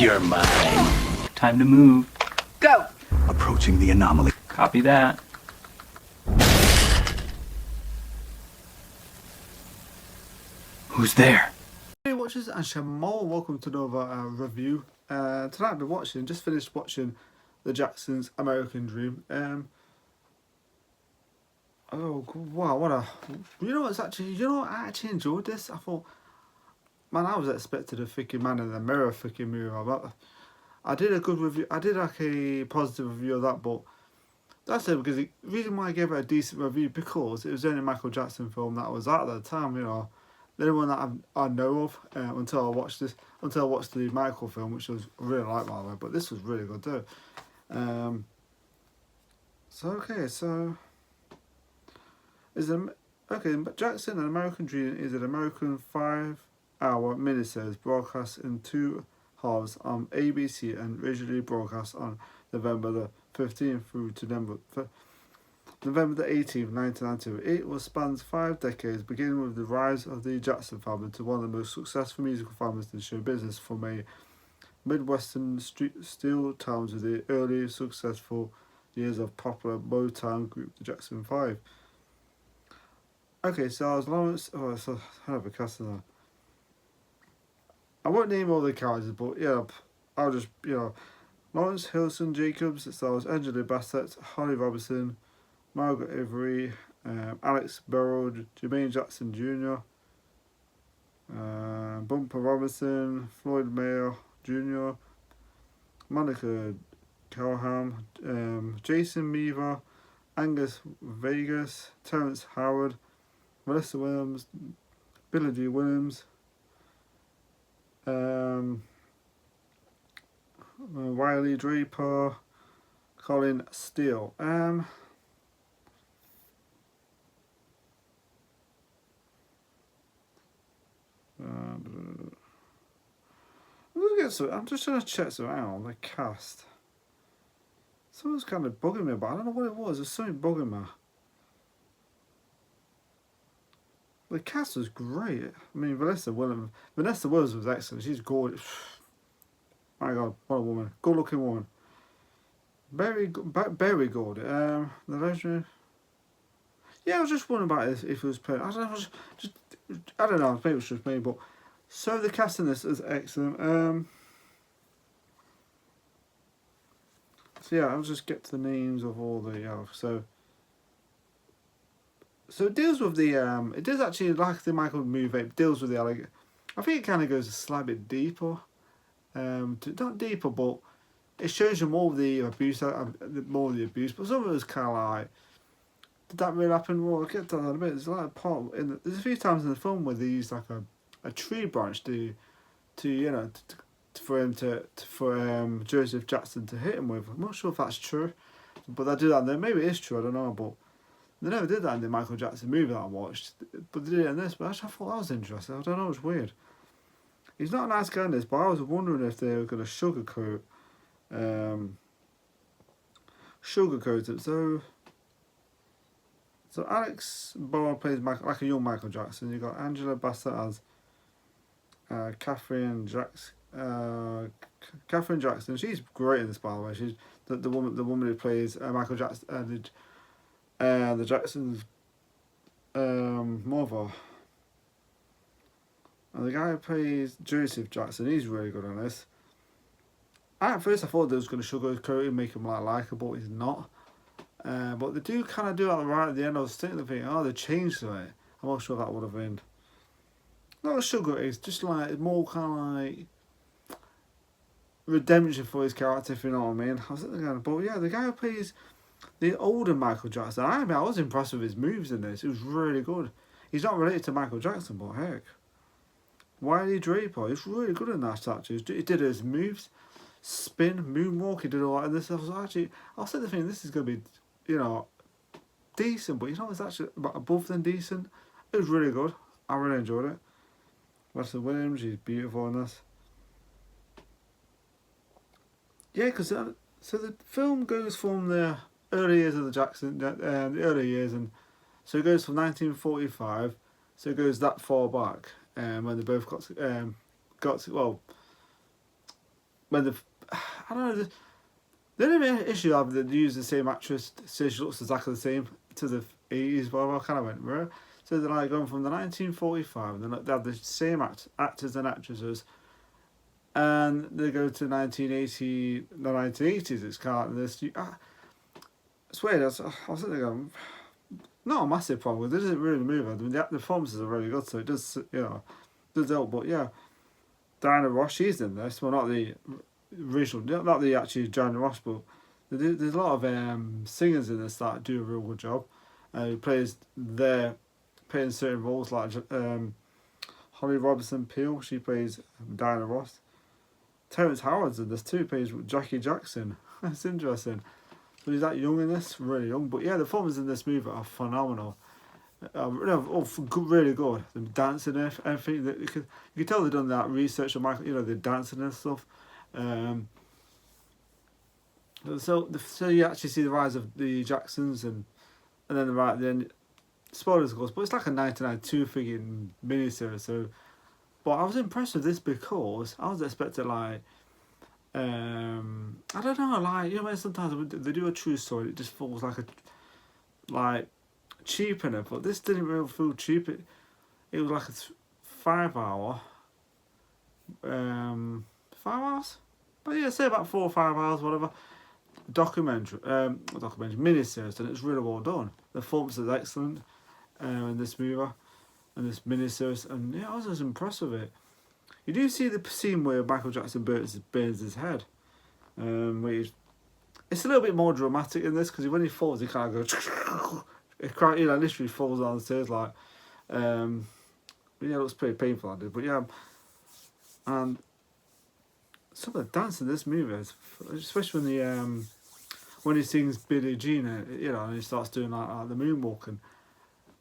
You're mine. Time to move. Go! Approaching the anomaly. Copy that. Who's there? Hey watchers and Shamal, welcome to another review. Tonight I've been just finished watching The Jacksons' American Dream. Oh wow, I actually enjoyed this. I thought, man, I was expecting a freaking Man in the Mirror freaking movie. I did a good review, I did like a positive review of that, but that's it, because the reason why I gave it a decent review, because it was the only Michael Jackson film that was out at the time, the only one that I know of until I watched the Michael film, which I really liked, by the way, but this was really good too. Jackson, An American Dream is an American 5-hour miniseries broadcast in two halves on ABC and originally broadcast on November the 15th through to November the 18th, 1992. It will spans 5 decades, beginning with the rise of the Jackson family to one of the most successful musical families in show business, from a Midwestern steel towns with the early successful years of popular Motown group, the Jackson 5. Okay, so as Lawrence, it's a hell of a cast in there. I won't name all the characters, but yeah, I'll just, Lawrence Hilson Jacobs, it stars Angela Bassett, Holly Robinson, Margaret Avery, Alex Burrow, Jermaine Jackson Jr., Bumper Robinson, Floyd Mayer Jr., Monica Calham, Jason Meaver, Angus Vegas, Terrence Howard, Melissa Williams, Billy D. Williams, Wiley Draper, Colin Steele. I'm just trying to check some out on the cast. Someone's kind of bugging me, but I don't know what it was. There's something bugging me. The cast was great. I mean, Vanessa Williams was excellent. She's gorgeous. My God, what a woman. Good-looking woman. Very good. The legend. Yeah, I was just wondering about if it was played. I don't know. Maybe it was just me, but so the cast in this is excellent. So yeah, I'll just get to the names of all the So it deals with the it does actually, like the Michael movie, it deals with the I think it kind of goes a slight bit deeper, not deeper, but it shows you more of the abuse, but some of it was kind of like, did that really happen? Well, I'll get to that in a bit. There's like a part there's a few times in the film where they use like a tree branch for Joseph Jackson to hit him with. I'm not sure if that's true, but they do that there. Maybe it is true, I don't know, but they never did that in the Michael Jackson movie that I watched, but they did it in this. But actually, I thought that was interesting. I don't know, it's weird. He's not a nice guy in this, but I was wondering if they were going to sugarcoat it. So Alex Bowen plays like a young Michael Jackson. You got Angela Bassett as Catherine Jackson. She's great in this, by the way. She's the woman who plays Michael Jackson. The Jacksons' mother. And the guy who plays Joseph Jackson, he's really good on this. At first I thought they was going to sugarcoat him, make him like likeable, he's not. But they do kind of do that right at the end. I was thinking, they changed it. I'm not sure that would have been. Not a sugar, it's just like more kind of like redemption for his character, if you know what I mean. I was thinking, but yeah, the guy who plays the older Michael Jackson, I was impressed with his moves in this. It was really good. He's not related to Michael Jackson, but heck. Wiley Draper, he's really good in that actually. He did his moves, spin, moonwalk, he did all that. And this, I was thinking, this is going to be, decent, but it's actually above than decent. It was really good. I really enjoyed it. Vanessa Williams, she's beautiful in this. Yeah, because so the film goes from the early years of the Jackson, and so it goes from 1945, so it goes when they both got when the I don't know. The only issue I've they use the same actress, so she looks exactly the same to the 80s. But I kind of went, right? So they're like going from the 1945, they have the same actors and actresses, and they go to 1980, the 1980s. It's kind of this. It's weird. I was sitting there going, not a massive problem. It doesn't really move. I mean, the performances are really good, so it does, does help. But yeah, Diana Ross, she's in this. Well, not the original, not the actual Diana Ross, but there's a lot of singers in this that do a real good job. Who plays playing certain roles like Holly Robinson Peel. She plays Diana Ross. Terrence Howard's in this too. Plays Jackie Jackson. That's interesting. But he's that young in this, really young. But yeah, the performances in this movie are phenomenal. Really good. The dancing and everything. You can tell they've done that research on Michael. The dancing and stuff. So you actually see the rise of the Jacksons and then then spoilers of course, but it's like a 1992 figure miniseries. So, but I was impressed with this because I was expecting like. I don't know, like when sometimes they do a true story, it just feels like cheap in it, but this didn't really feel cheap. It was like a 5 hour, 5 hours, but yeah, say about 4 or 5 hours, whatever. Documentary miniseries, and it's really well done. The performance is excellent in this movie, and this miniseries, and yeah, I was just impressed with it. You do see the scene where Michael Jackson burns his head. It's a little bit more dramatic in this because when he falls, he kind of goes. It literally falls down the stairs like. But yeah, it looks pretty painful. I did, but yeah, and some of the dance in this movie, especially when he sings Billie Jean, and he starts doing like the moonwalking.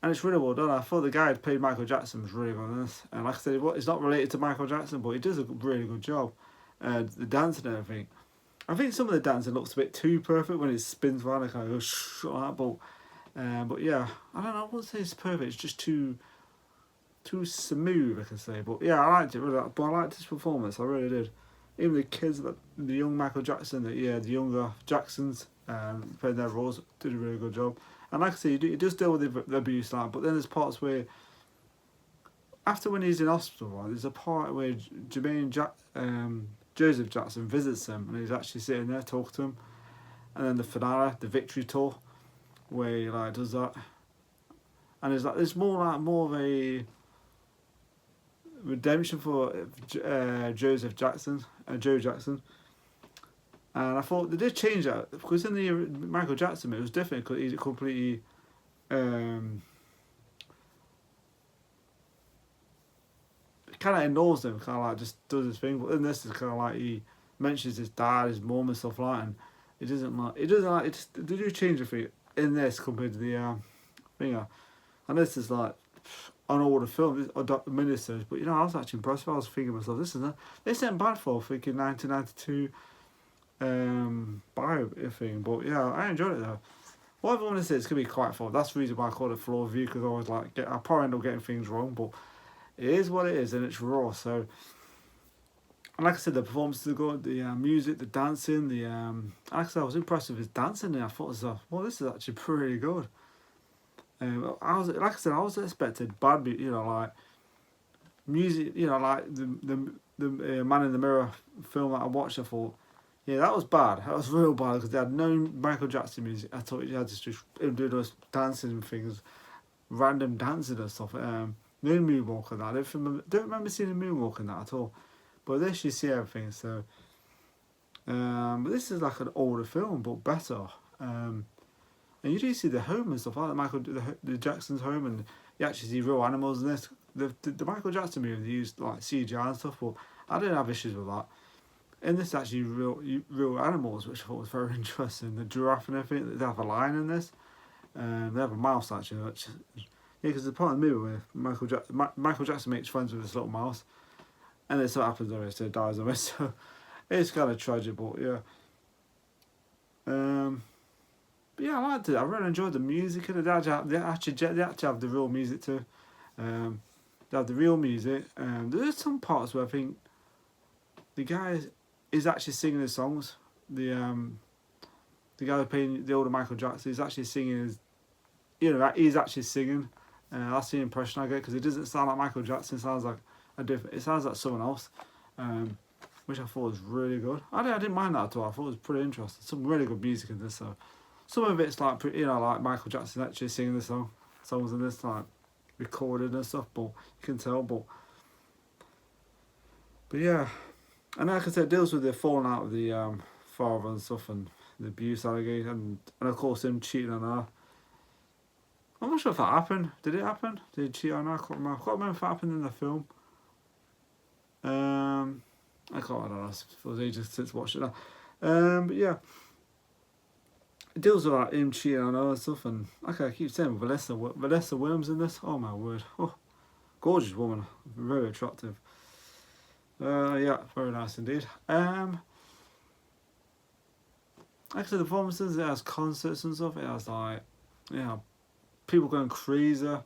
And it's really well done. I thought the guy who played Michael Jackson was really good in this. And like I said, it's not related to Michael Jackson, but he does a really good job. The dancing and everything. I think some of the dancing looks a bit too perfect when it spins around and kind of goes like that. But yeah, I don't know. I wouldn't say it's perfect. It's just too smooth, I can say. But yeah, I liked it really. But I liked his performance. I really did. Even the kids, the young Michael Jackson, the younger Jacksons, played their roles, did a really good job. And like I say, it does deal with the abuse, but then there's parts where, after when he's in hospital, right, there's a part where Joseph Jackson visits him, and he's actually sitting there talking to him. And then the finale, the victory tour, where he does that, and it's more of a redemption for Joseph Jackson, Joe Jackson. And I thought they did change that because in the Michael Jackson it was different because he completely kind of ignores them, kind of just does his thing. But in this, it's kind of like he mentions his dad, his mum, and stuff like that. And it doesn't like it. Just they do change the thing in this compared to the thing. And this is like an older film, a miniseries. But I was actually impressed. I was thinking to myself, this isn't bad for thinking 1992. Bio thing, but yeah, I enjoyed it though. What I want to say, it's gonna be quite flawed. That's the reason why I call it flawed review, because I always I probably end up getting things wrong, but it is what it is, and it's raw. So, and like I said, the performances are good, the music, the dancing, like I said, I was impressed with his dancing, and I thought to myself, well, this is actually pretty good. I was expecting bad, like music, like the Man in the Mirror film that I watched. I thought. Yeah, that was bad. That was real bad because they had no Michael Jackson music. I thought you had to just him do those dancing and things, random dancing and stuff. No moonwalk and that. I don't remember seeing a moonwalk in that at all. But this you see everything. So, but this is like an older film, but better. And you do see the home and stuff like that. The Jackson's home, and you actually see real animals in this. The Michael Jackson movie, they used like CGI and stuff, but I didn't have issues with that. And this is actually real animals, which I thought was very interesting. The giraffe and everything. They have a lion in this. They have a mouse actually. Because the part of the movie where Michael Jackson makes friends with this little mouse, and it's what happens always. So it dies of it. So it's kind of tragic, but yeah. But yeah, I liked it. I really enjoyed the music, and they actually have the real music too. They have the real music. There's some parts where I think the guys. is actually singing his songs. The guy who playing the older Michael Jackson is actually singing his, he's actually singing. That's the impression I get, because it doesn't sound like Michael Jackson. It sounds like it sounds like someone else, which I thought was really good. I didn't mind that at all. I thought it was pretty interesting. Some really good music in this. So some of it's like like Michael Jackson actually singing the songs in this, like recorded and stuff. But you can tell. But yeah, and like I said, it deals with the falling out of the father and stuff, and the abuse allegation, and of course him cheating on her. I'm not sure if that happened. Did it happen? Did he cheat on her? I can't remember if it happened in the film. I don't know. It was ages since I watched it now. But yeah, it deals with like him cheating on her and stuff. And like I keep saying, Vanessa Williams in this. Oh my word! Oh, gorgeous woman, very attractive. Yeah, very nice indeed. Like I said, the performances, it has concerts and stuff. It has like, people going crazy. Like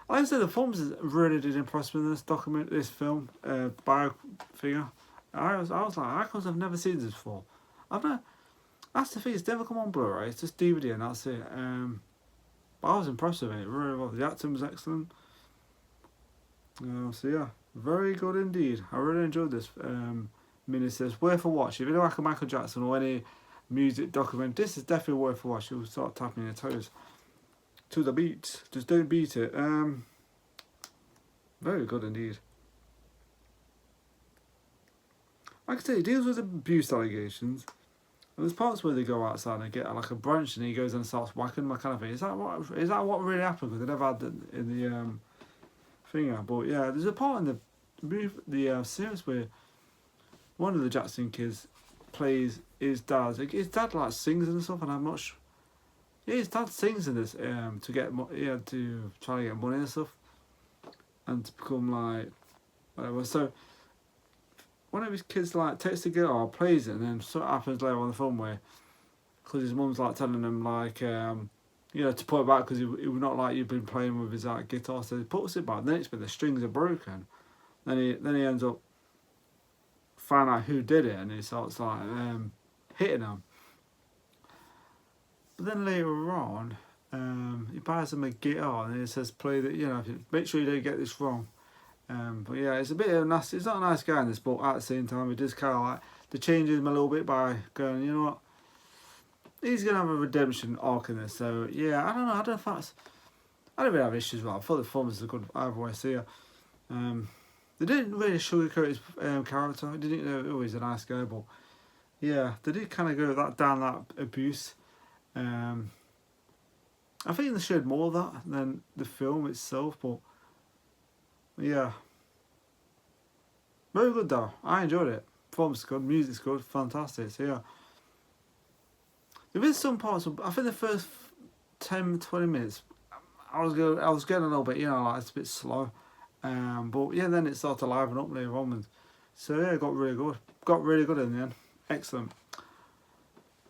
I said, the performances really did impress me in this film, bio figure. I was like, how come I've never seen this before? That's the thing, it's never come on Blu-ray, it's just DVD and that's it. But I was impressed with it really well. The acting was excellent. So yeah, very good indeed. I really enjoyed this miniseries. Worth a watch. If you don't like a Michael Jackson or any music document, this is definitely worth a watch. You'll start tapping your toes to the beat. Just don't beat it. Very good indeed. Like I say, it deals with abuse allegations. And there's parts where they go outside and get like a branch, and he goes and starts whacking them, kind of thing. Is that what really happened? Because they never had it in the thing. But yeah, there's a part in the series where one of the Jackson kids plays his dad. His dad like sings and stuff, and I'm not sure. Yeah, his dad sings in this to get to try to get money and stuff, and to become like whatever. So one of his kids like takes the guitar, plays it, and then something happens later on the film where, because his mum's like telling him like to put it back because he would not like you've been playing with his like guitar, so he puts it back. Then it's when the strings are broken. Then he ends up finding out who did it, and he starts like hitting him. But then later on, he buys him a guitar and he says, "Play that, make sure you don't get this wrong." But yeah, it's a bit of a nasty. He's not a nice guy in this, but at the same time, he does kind of like to change him a little bit by going, you know what, he's gonna have a redemption arc in this. So yeah, I don't know. I don't really have issues with it. I thought the performance was good either way. So yeah, they didn't really sugarcoat his character. I didn't know he was a nice guy, but yeah, they did kind of go down that abuse. I think they showed more of that than the film itself, but yeah, very good though. I enjoyed it. Performance is good, music's good, fantastic. So yeah, there is some parts I think the first 10-20 minutes I was getting a little bit, like it's a bit slow, but yeah, then it started to liven up later on, so yeah, it got really good in the end. Excellent.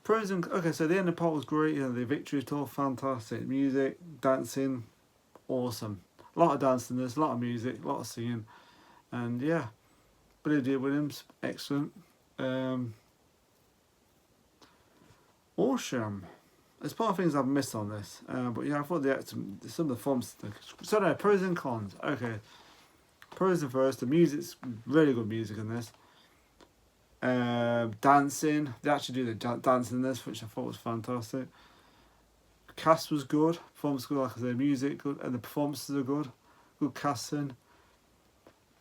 Pros and okay, so the end of the part was great. The victory tour, fantastic. Music, dancing, awesome. A lot of dancing, there's a lot of music, a lot of singing, and yeah, Billy D. Williams, excellent. Awesome. There's part of things I've missed on this, but yeah, I thought some of the forms. So no, pros and cons. Okay, pros and first, the music's really good music in this. Dancing, they actually do the dancing in this, which I thought was fantastic. Cast was good, performance good, like I say, music good, and the performances are good. Good casting.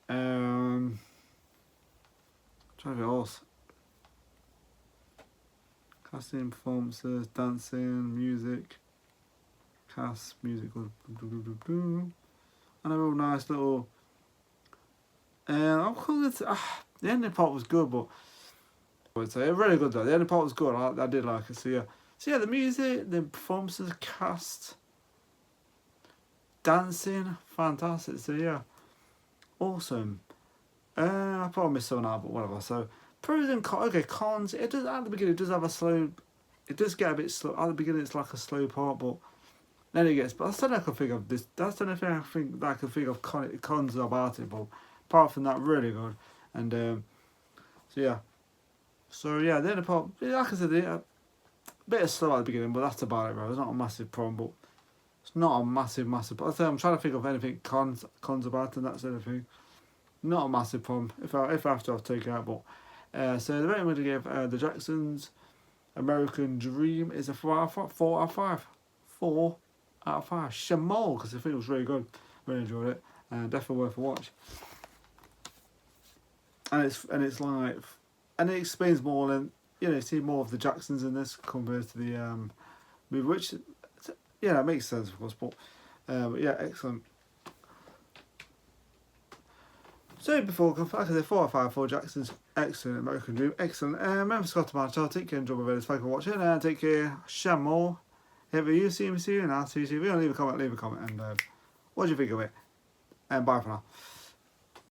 Trying to think else. Casting, performances, dancing, music, cast, music good. And a real nice little. I'll call it. The ending part was good, but I would say really good though. The ending part was good. I did like it. So yeah, the music, the performances, cast, dancing, fantastic. So yeah, awesome. I probably missed something out, but whatever. So pros and cons. Okay, cons. It does at the beginning. It does have a slow. It does get a bit slow at the beginning. It's like a slow part, but then it gets. But that's the only I can think of this. That's the only thing I can think of cons about it. But apart from that, really good. And so yeah, So yeah, the only problem, like I said, a bit of slow at the beginning, but that's about it, bro. It's not a massive problem, but it's not a massive problem. I'm trying to think of anything cons about it, and that's anything. Not a massive problem. If I have to, I'll take it out. But so the rating I'm going to give the Jacksons' American Dream is a 4 out of 5. 4 out of 5. 4 out of 5. Shamal, because I think it was really good. Really enjoyed it, and definitely worth a watch. And it's like, and it explains more than, you know, you see more of the Jacksons in this compared to the movie, which, yeah, that makes sense, of course. But yeah, excellent. So before, like I said, 4 out of 5 for Jackson's excellent American Dream, excellent. Remember Scott to my channel, take care, enjoy my videos, thank you for watching, and take care, Shamal. If you see me soon, I'll see you soon. If you want to leave a comment, and what do you think of it? And bye for now.